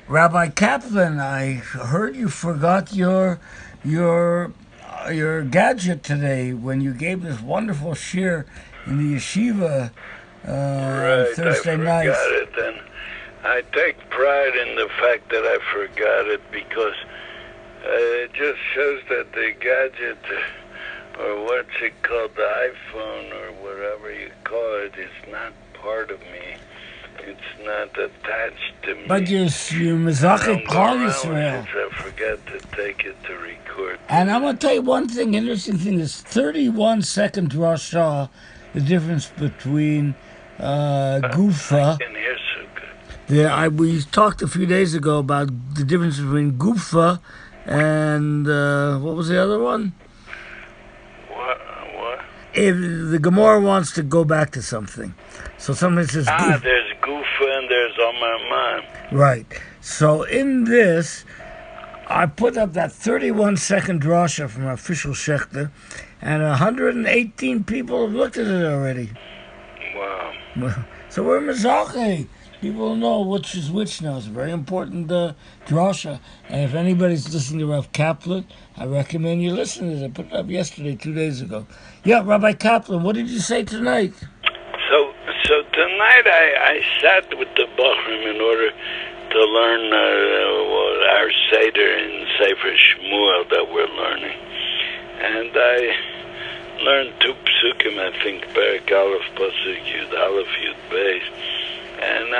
Rabbi Kaplan, I heard you forgot your your gadget today when you gave this wonderful shir in the yeshiva on Right, I Thursday forgot night. it, and I take pride in the fact that I forgot it because it just shows that the gadget, or what's it called, the iPhone, or whatever you call it, is not part of me. It's not attached to But me. you I Mizrachi don't go Klal around with it, Yisrael. so I forget to take it to record And I'm this. going to tell you one thing, interesting thing is 31 second drasha, the difference between I Gufa. can hear so good. We talked a few days ago about the difference between Gufa and what was the other one? What? What? If the Gemara wants to go back to something. So sometimes it says Guf. There's Goofa and there's Oman. Right. So in this, I put up that 31 second drasha from our official Shechter, and 118 people have looked at it already. Wow. So we're Mizrachi. People know which is which now. It's a very important drasha. And if anybody's listening to Rav Kaplan, I recommend you listen to it. I put it up yesterday, 2 days ago. Yeah, Rabbi Kaplan, what did you say tonight? So, so tonight I sat with the Bachrim in order to learn our Seder in Sefer Shmuel that we're learning. And I learned two psukim, I think, Perek Aleph, Pasuk Yud Aleph, Yud Beis. And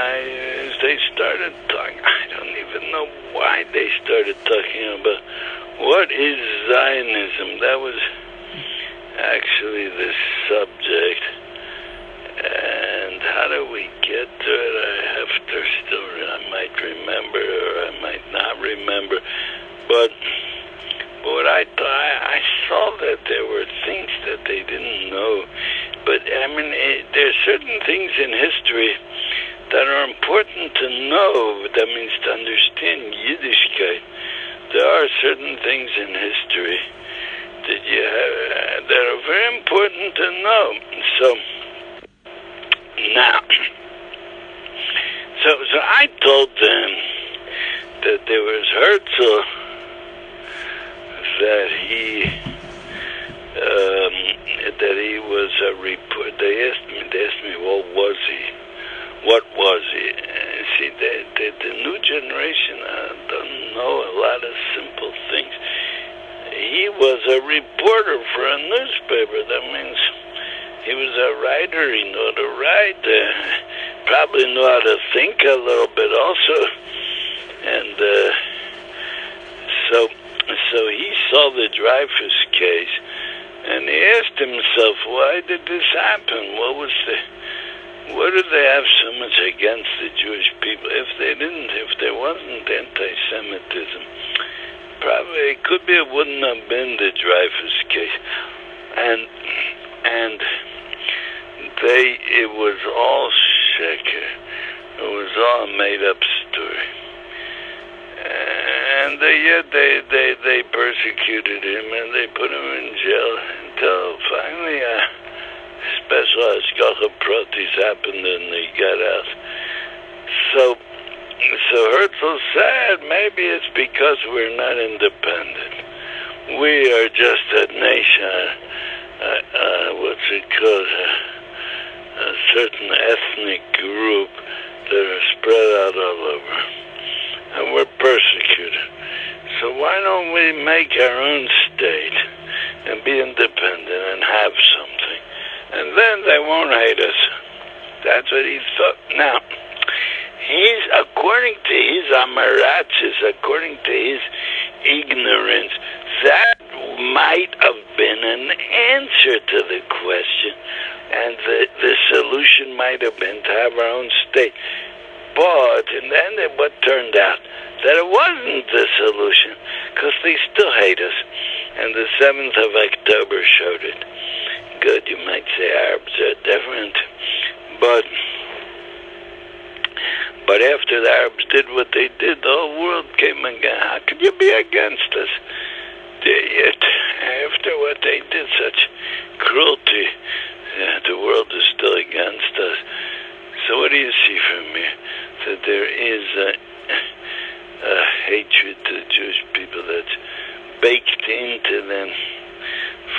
they started talking, I don't even know why they started talking about what is Zionism. That was actually the subject. And how do we get to it? I might remember or I might not remember. But what I thought, I saw that there were things that they didn't know. But I mean, there are certain things in history that are important to know. That means to understand Yiddishkeit. There are certain things in history that you have that are very important to know. So now, so I told them that there was Herzl, that he was a report. They asked me, what was he? What was he? See, the new generation don't know a lot of simple things. He was a reporter for a newspaper. That means he was a writer. He knew how to write. Probably knew how to think a little bit also. And so he saw the Dreyfus case, and he asked himself, why did this happen? What did they have so much against the Jewish people? If there wasn't anti-Semitism, probably it wouldn't have been the Dreyfus case. And it was all sheker. It was all a made-up story. And they persecuted him and they put him in jail until finally special hashgacha pratis happened and he got out. So Herzl said maybe it's because we're not independent. We are just a nation, what's it called, a certain ethnic group that are spread out all over. And we're persecuted. So why don't we make our own state and be independent and have something? And then they won't hate us. That's what he thought. Now, according to his amaratzis, according to his ignorance, that might have been an answer to the question. And the solution might have been to have our own state. But in the end, what turned out? That it wasn't the solution, because they still hate us. And the 7th of October showed it. Good, you might say Arabs are different. But after the Arabs did what they did, the whole world came again. How could you be against us? Yet, after what they did, such cruelty, the world is still against us. So what do you see from here? That there is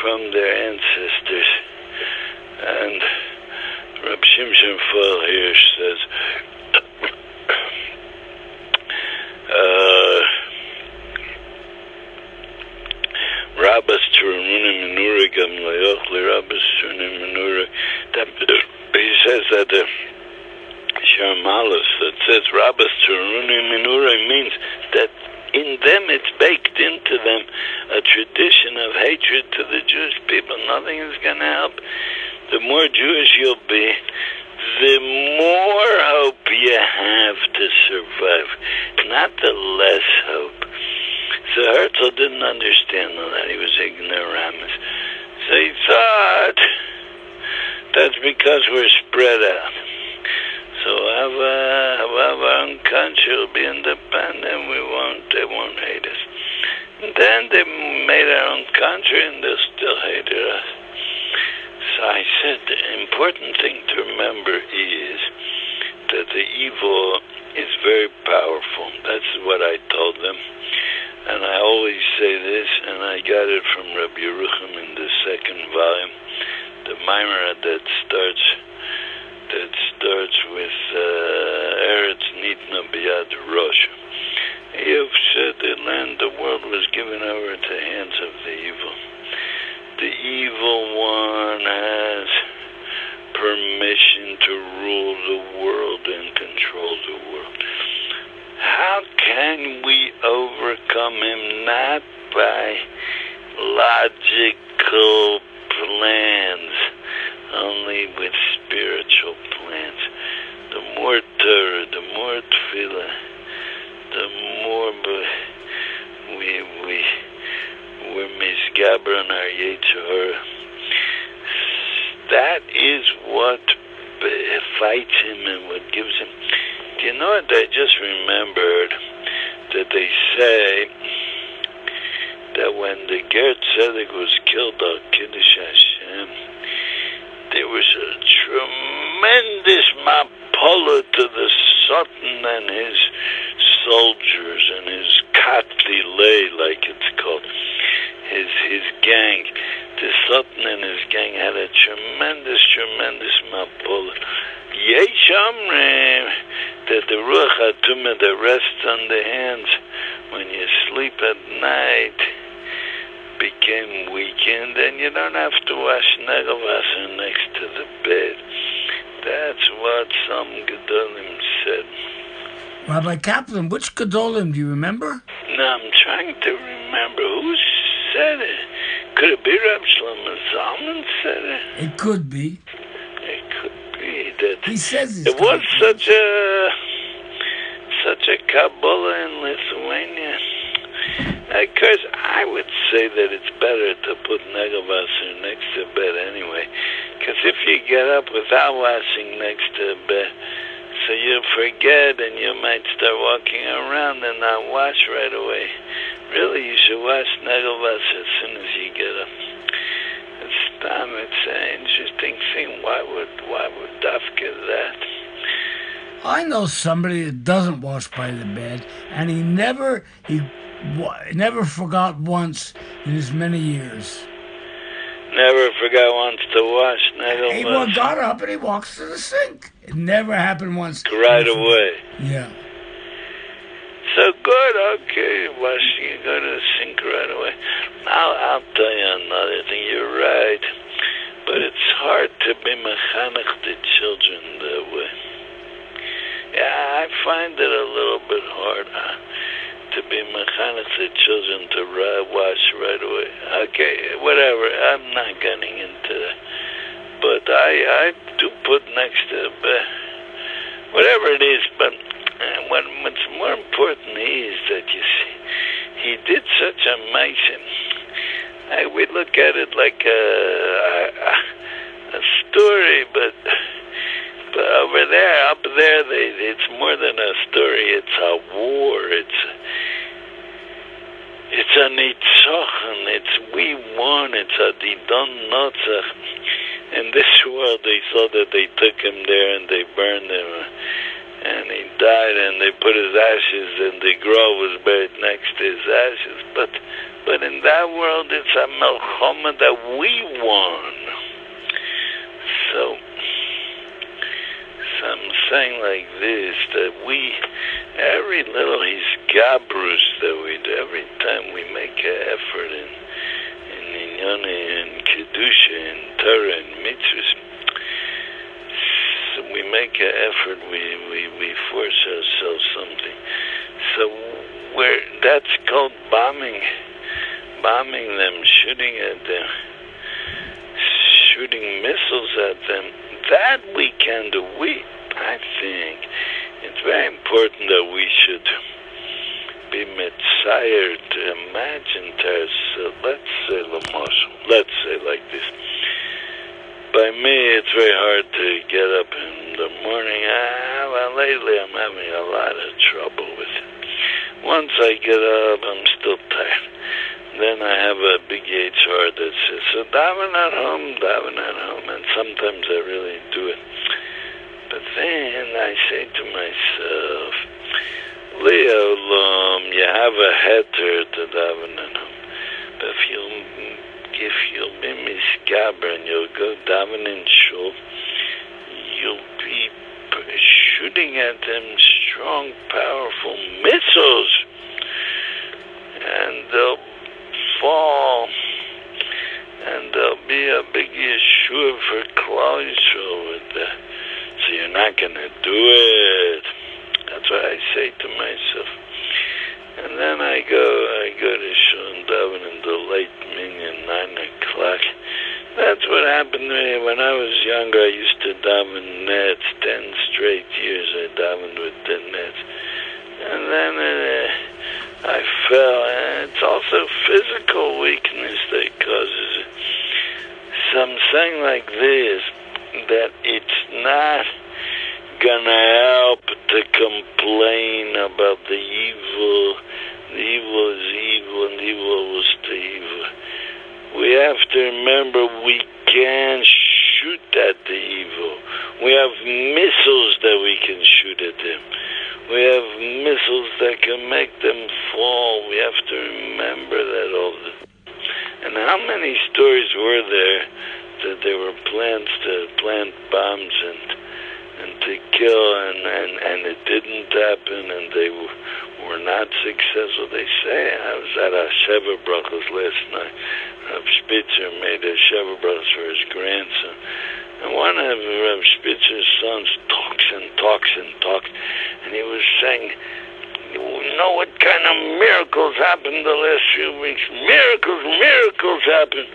from their ancestors. And Reb Shimshon Fall Hirsch says, Rabbas Turunim Menura Gam Layochli Rabbas Turunim Menura. He says that the Sharmalis that says Rabbas Turunim Menura means that in them it's baked into them a tradition of hatred to the Jewish people. Nothing is going to help. The more Jewish you'll be, the more hope you have to survive, not the less hope. So Herzl didn't understand all that. He was ignoramus. So he thought that's because we're spread out. So have our own country, we'll be independent, they won't hate us. And then they made our own country and they still hated us. So I said the important thing to remember is that the evil is very powerful. That's what I told them. And I always say this, and I got it from Rabbi Yerucham in the second volume, the Maimara that starts with Eretz Nitna B'yad Rosh. Eov said the land, the world was given over into the hands of the evil. The evil one has permission to rule the world and control the world. How can we overcome him? Not by logical plans, only with spiritual plans. The more Torah, the more Tefillah, the more we're misgaber on our Yetzer Hara. That is what fights him and what gives him. Do you know what I just remembered? That they say that when the Ger Tzedek was killed on Kiddush Hashem, there was a tremendous mapola to the Sultan and his soldiers and his Katilei, like it's called, his gang. The Sultan and his gang had a tremendous mapola. Yesh Amrim, that the Ruach HaTumah that rests on the hands when you sleep at night became weakened, and you don't have to wash Negelwasser next to the bed. That's what some Gedolim said. Rabbi Kaplan, which Gedolim do you remember? No, I'm trying to remember who said it. Could it be Reb Shlomo Zalman said it? It could be. It could be that he says it was such a Kabbalah in Lithuania. Of course, I would say that it's better to put Negelwasser next to the bed anyway, because if you get up without washing next to the bed, so you forget and you might start walking around and not wash right away. Really, you should wash Negelwasser as soon as you get up. It's an interesting thing. Why would Dafka that? I know somebody that doesn't wash by the bed, and he never forgot once in his many years. Never forgot once to wash Negelwasser. He got up and he walks to the sink. It never happened once. Right away. Yeah. So good, okay, you go to the sink right away. I'll tell you another thing, you're right, but it's hard to be mechanech the children that way. Yeah, I find it a little bit hard to be mechanech the children to wash right away. Okay, whatever, I'm not getting into that. But I do put next to the bed, whatever it is, but what's more important is that you see, he did such a meisim. We look at it like a story, but up there, it's more than a story. It's a war. It's a nitzachon. It's we won. It's a didon notzach. In this world, they saw that they took him there and they burned him. And he died, and they put his ashes, and the grove was buried next to his ashes. But in that world, it's a melchoma that we won. So I'm saying like this, that every little hisgabrus that we do, every time we make an effort in Inyana and Kedusha and Torah and Mitzvahs, so we make an effort, we force ourselves something. So that's called bombing them, shooting at them, shooting missiles at them. That we can do. I think it's very important that we should be mitzayer to imagine to ourselves. Let's say like this. By me, it's very hard to get up in the morning. Well, lately I'm having a lot of trouble with it. Once I get up, I'm still tired. Then I have a big HR that says, so daven at home, and sometimes I really do it. But then I say to myself, Le'olam, you have a heter to daven at home. But if you'll be misgaber and you'll go daven in shul, you'll be shooting at them strong, powerful missiles, and they'll fall, and there'll be a big Yeshua for Klal Yisrael with that. So you're not going to do it. That's what I say to myself. And then I go to shul and daven in the late minyan, 9 o'clock. That's what happened to me when I was younger. I used to daven nets, 10 straight years I davened with the nets. And then I fell, and it's also physical weakness that causes it. So I'm saying like this, that it's not gonna help to complain about the evil. The evil is evil, and evil was to evil. We have to remember we can shoot at the evil. We have missiles that we can shoot at them. We have missiles that can make them fall. We have to remember that all the time. And how many stories were there that there were plans to plant bombs and to kill, and it didn't happen, and they were not successful. They say, I was at a Sheva Brachos last night. Rav Spitzer made a Sheva Brachos for his grandson. And one of Rav Spitzer's sons talks, and he was saying, you know what kind of miracles happened the last few weeks? Miracles happened.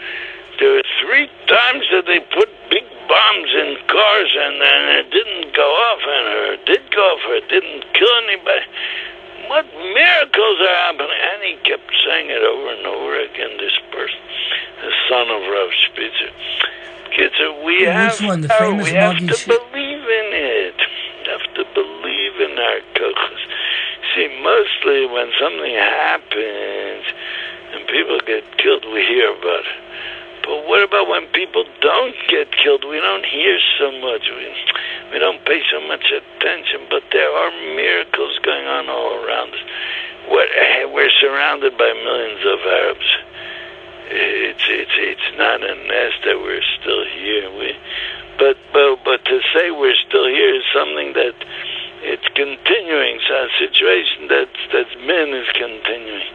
There were 3 times that they put big bombs in cars, and it didn't go off, or it did go off, or it didn't kill anybody. What miracles are happening? And he kept saying it over and over again, this person, the son of Rav Spitzer. Kids, we have to believe in it. We have to believe in our kochos. See, mostly when something happens and people get killed, we hear about it. But what about when people don't get killed? We don't hear so much. We don't pay so much attention. But there are miracles going on all around us. We're surrounded by millions of Arabs. It's not a nest that we're still here. But to say we're still here is something that it's continuing. So a situation that's been is continuing.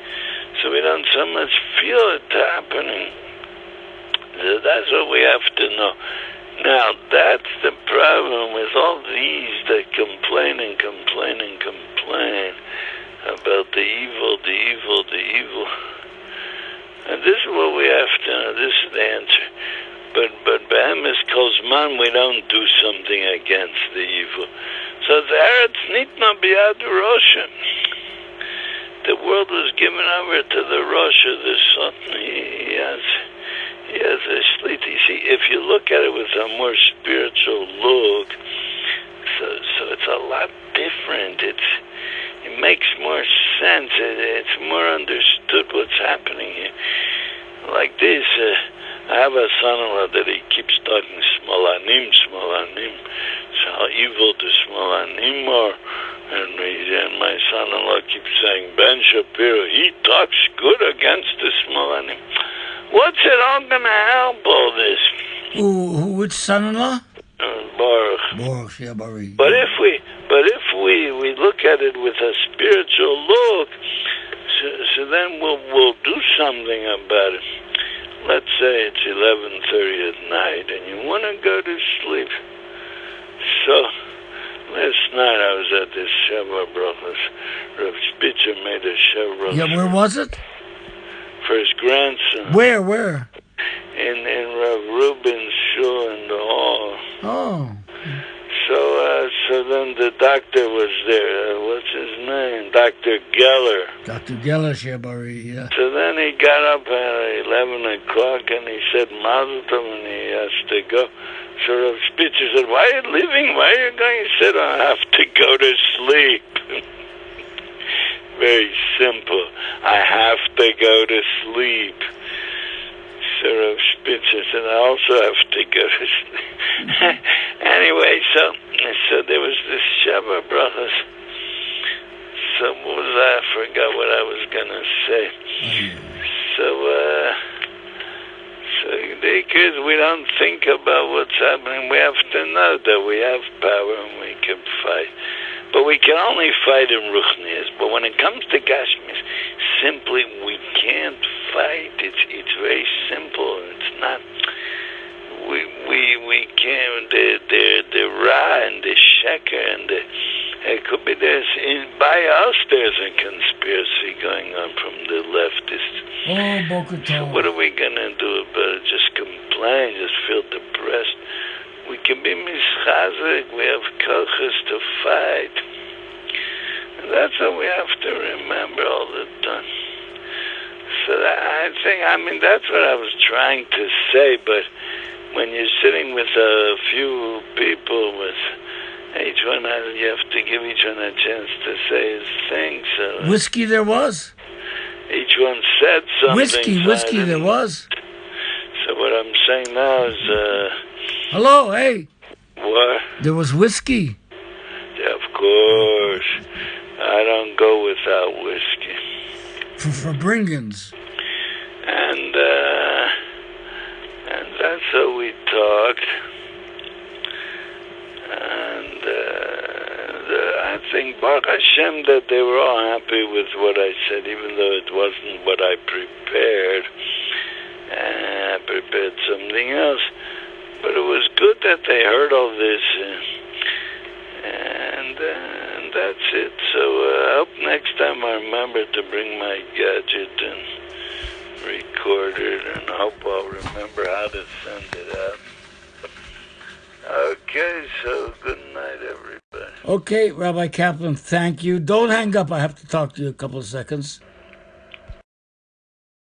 So we don't so much feel it happening. So that's what we have to know. Now, that's the problem with all these that complain about the evil. And this is what we have to know. This is the answer. But Behemoth Kozman, we don't do something against the evil. So the Eretz Nitna Biad Rosha. The world was given over to the Rosha, the Sultan. He has a shlita. You see, if you look at it with a more spiritual look, so it's a lot different. It makes more sense. It's more understood what's happening here. Like this, I have a son-in-law that he keeps talking smolanim. how evil the Smolanim are. And my son-in-law keeps saying, Ben Shapiro, he talks good against the Smolanim. What's it all going to help, all this? Which son-in-law? Baruch. Baruch, yeah, Baruch. But if we look at it with a spiritual look, so then we'll do something about it. Let's say it's 11:30 at night, and you want to go to sleep. So last night I was at this Sheva Brachas. Rav Spitzer made a Sheva Brachas. Yeah, where was it? For his grandson. Where? In Rav Rubin's shul in the hall. Oh. So then the doctor was there. What's his name? Dr. Geller. Dr. Geller, Shebari, yeah. So then he got up at 11 o'clock and he said Mazel Tov and he has to go. So Rav Spitzer said, why are you leaving? Why are you going? He said, I have to go to sleep. Very simple. I have to go to sleep. So Rav Spitzer said, I also have to go to sleep. Anyway, so there was this Sheva Brachas. So what was I? I forgot what I was going to say. So because we don't think about what's happening, we have to know that we have power and we can fight. But we can only fight in Ruchnias. But when it comes to Gashmis, simply we can't fight. It's very simple. It's not. We can't. The Ra and the Sheker and the. It could be by us. There's a conspiracy going on from the leftists. Oh, Boca Tov. So what are we gonna do about it? Just complain? Just feel depressed? We can be mischazik. We have kochas to fight. And that's what we have to remember all the time. So that's what I was trying to say. But when you're sitting with a few people, with each one, you have to give each one a chance to say his thing. So whiskey there was. Each one said something. Whiskey there was. So what I'm saying now is. Hello, hey. What? There was whiskey. Yeah, of course. I don't go without whiskey. For Bringans. And that's how we talked. And I think Baruch Hashem that they were all happy with what I said, even though it wasn't what I prepared. I prepared something else. But it was good that they heard all this, and that's it. So I hope next time I remember to bring my gadget and record it, and I hope I'll remember how to send it out. Okay, so good night, everybody. Okay, Rabbi Kaplan, thank you. Don't hang up. I have to talk to you a couple of seconds.